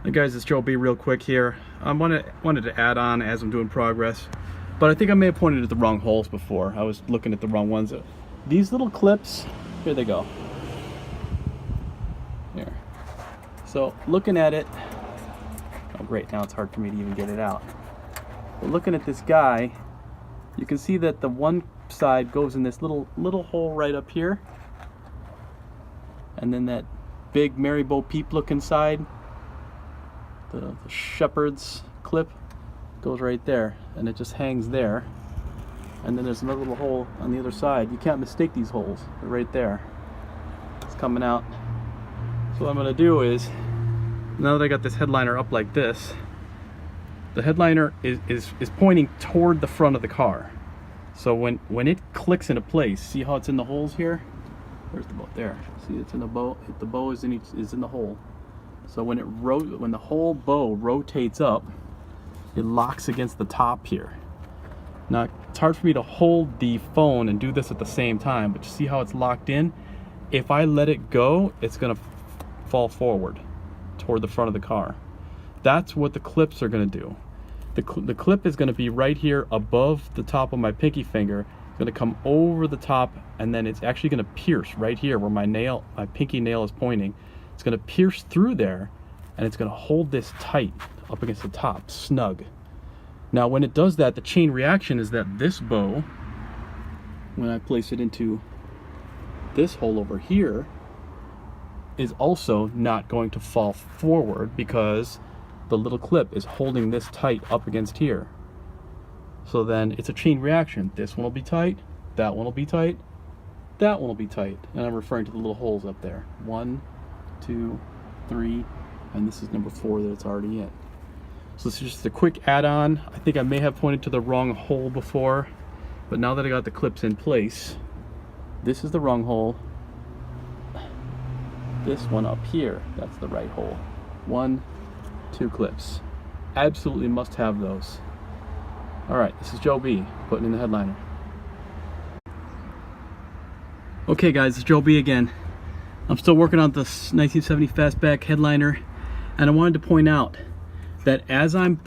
Hey guys, it's Joe B real quick here. I wanted to add on as I'm doing progress, but I think I may have pointed at the wrong holes before. I was looking at the wrong ones. These little clips, here they go. Here. So looking at it, oh great, now it's hard for me to even get it out. But looking at this guy, you can see that the one side goes in this little hole right up here, and then that big Mary Bo Peep looking side, the shepherd's clip, goes right there, and it just hangs there. And then there's another little hole on the other side. You can't mistake these holes. They're right there. It's coming out. So what I'm going to do is, now that I got this headliner up like this, the headliner is pointing toward the front of the car. So when it clicks into place, see how it's in the holes here? Where's the bow? There. See, it's in the bow. The bow is in the hole. So when the whole bow rotates up, it locks against the top here. Now it's hard for me to hold the phone and do this at the same time, but you see how it's locked in? If I let it go, it's gonna fall forward toward the front of the car. That's what the clips are gonna do. The clip is gonna be right here above the top of my pinky finger. It's gonna come over the top, and then it's actually gonna pierce right here where my pinky nail is pointing. It's going to pierce through there, and it's going to hold this tight up against the top, snug. Now when it does that, the chain reaction is that this bow, when I place it into this hole over here, is also not going to fall forward because the little clip is holding this tight up against here. So then it's a chain reaction. This one will be tight, that one will be tight, that one will be tight. And I'm referring to the little holes up there. 1, 2, 3, and this is number 4 that it's already in. So this is just a quick add-on. I think I may have pointed to the wrong hole before, but now that I got the clips in place, this is the wrong hole. This one up here, that's the right hole. 1, 2 clips. Absolutely must have those. Alright, this is Joe B putting in the headliner. Okay guys, it's Joe B again. I'm still working on this 1970 Fastback headliner, and I wanted to point out that as I'm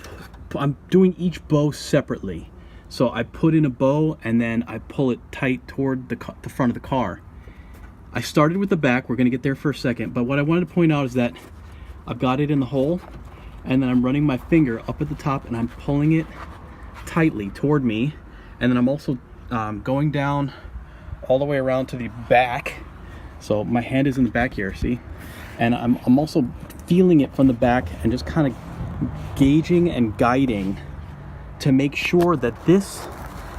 doing each bow separately. So I put in a bow and then I pull it tight toward the front of the car. I started with the back, we're going to get there for a second, but what I wanted to point out is that I've got it in the hole, and then I'm running my finger up at the top and I'm pulling it tightly toward me, and then I'm also going down all the way around to the back. So my hand is in the back here, see? And I'm also feeling it from the back and just kind of gauging and guiding to make sure that this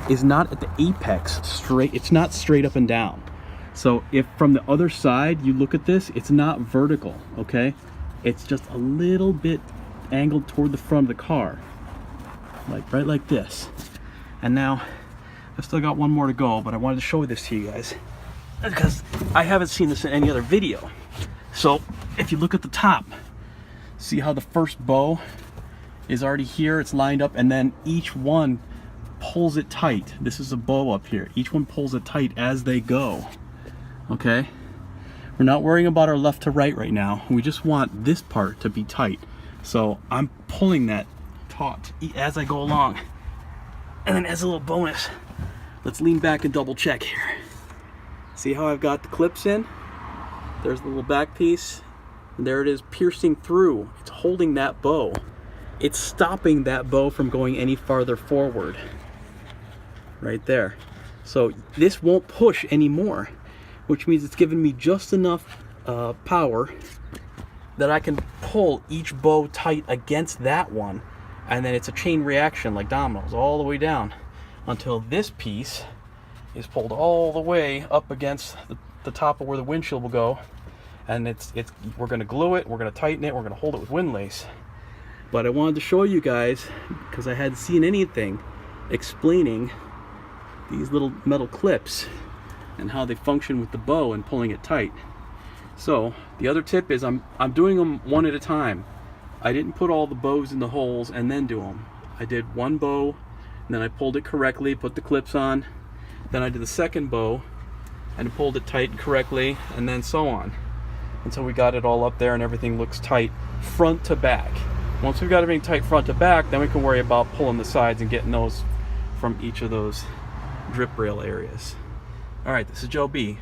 is not at the apex straight. It's not straight up and down. So if from the other side you look at this, it's not vertical, okay? It's just a little bit angled toward the front of the car, like right like this. And now I've still got one more to go, but I wanted to show this to you guys because I haven't seen this in any other video. So if you look at the top, see how the first bow is already here, it's lined up, and then each one pulls it tight. This is a bow up here. Each one pulls it tight as they go, okay? We're not worrying about our left to right now. We just want this part to be tight. So I'm pulling that taut as I go along. And then as a little bonus, let's lean back and double check here. See how I've got the clips in? There's the little back piece, and there it is piercing through. It's holding that bow. It's stopping that bow from going any farther forward. Right there. So this won't push anymore, which means it's giving me just enough power that I can pull each bow tight against that one, and then it's a chain reaction like dominoes all the way down until this piece is pulled all the way up against the top of where the windshield will go, and we're going to glue it, we're going to tighten it, we're going to hold it with windlace. But I wanted to show you guys, because I hadn't seen anything explaining these little metal clips and how they function with the bow and pulling it tight. So the other tip is I'm doing them one at a time. I didn't put all the bows in the holes and then do them. I did one bow, and then I pulled it correctly, put the clips on. Then I did the second bow and pulled it tight and correctly, and then so on. until we got it all up there and everything looks tight front to back. Once we've got everything tight front to back, then we can worry about pulling the sides and getting those from each of those drip rail areas. Alright, this is Joe B.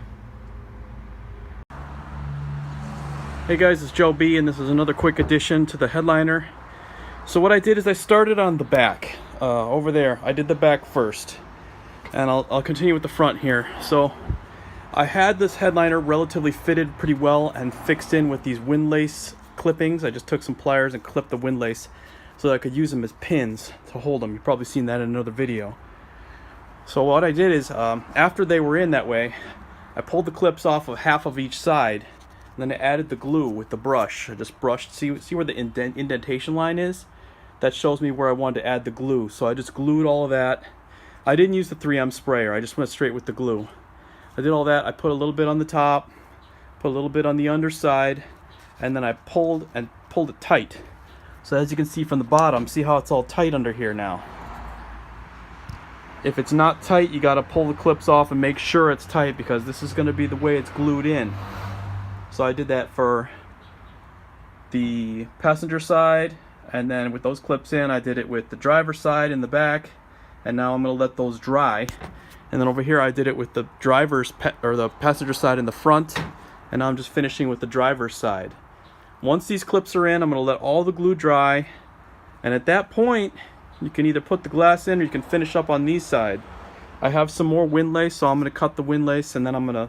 Hey guys, it's Joe B, and this is another quick addition to the headliner. So what I did is I started on the back. Over there, I did the back first. And I'll continue with the front here. So I had this headliner relatively fitted pretty well and fixed in with these windlace clippings. I just took some pliers and clipped the windlace so that I could use them as pins to hold them. You've probably seen that in another video. So what I did is, after they were in that way, I pulled the clips off of half of each side, and then I added the glue with the brush. I just brushed, see where the indentation line is? That shows me where I wanted to add the glue. So I just glued all of that. I didn't use the 3M sprayer, I just went straight with the glue. I did all that. I put a little bit on the top, put a little bit on the underside, and then I pulled it tight. So as you can see from the bottom, see how it's all tight under here now. If it's not tight, you got to pull the clips off and make sure it's tight, because this is going to be the way it's glued in. So I did that for the passenger side, and then with those clips in, I did it with the driver's side in the back, and now I'm going to let those dry. And then over here I did it with the the passenger side in the front, and now I'm just finishing with the driver's side. Once these clips are in, I'm going to let all the glue dry, and at that point you can either put the glass in or you can finish up on these side. I have some more windlace, so I'm going to cut the windlace, and then I'm going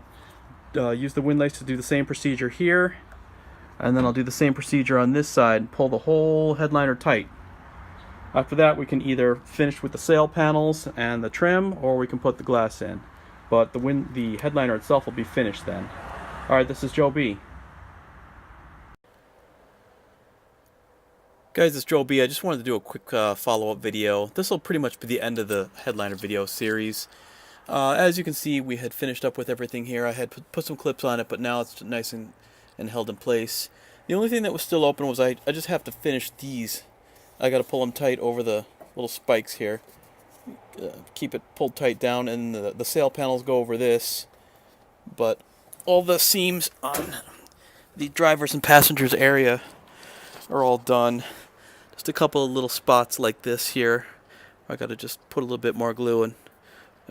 to use the windlace to do the same procedure here, and then I'll do the same procedure on this side, pull the whole headliner tight. After that, we can either finish with the sail panels and the trim, or we can put the glass in. But the headliner itself will be finished then. Alright, this is Joe B. Guys, it's Joe B. I just wanted to do a quick follow-up video. This will pretty much be the end of the headliner video series. As you can see, we had finished up with everything here. I had put some clips on it, but now it's nice and held in place. The only thing that was still open was I just have to finish these. I got to pull them tight over the little spikes here. Keep it pulled tight down, and the sail panels go over this. But all the seams on the drivers and passengers area are all done. Just a couple of little spots like this here. I got to just put a little bit more glue and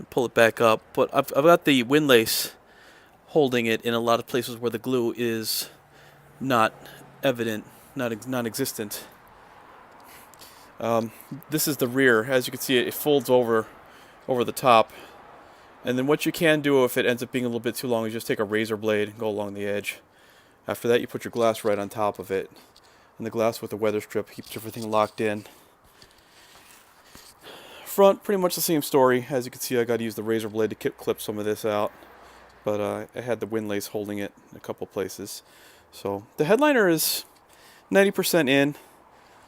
pull it back up. But I've got the windlace holding it in a lot of places where the glue is not evident, non-existent. This is the rear. As you can see, it folds over the top. And then what you can do if it ends up being a little bit too long is just take a razor blade and go along the edge. After that, you put your glass right on top of it. And the glass with the weather strip keeps everything locked in. Front, pretty much the same story. As you can see, I got to use the razor blade to clip some of this out. But I had the windlace holding it in a couple places. So the headliner is 90% in.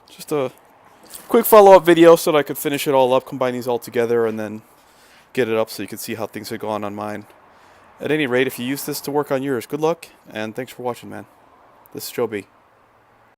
Just a quick follow-up video so that I could finish it all up, combine these all together, and then get it up so you can see how things have gone on mine. At any rate, if you use this to work on yours, good luck, and thanks for watching, man. This is Joe B.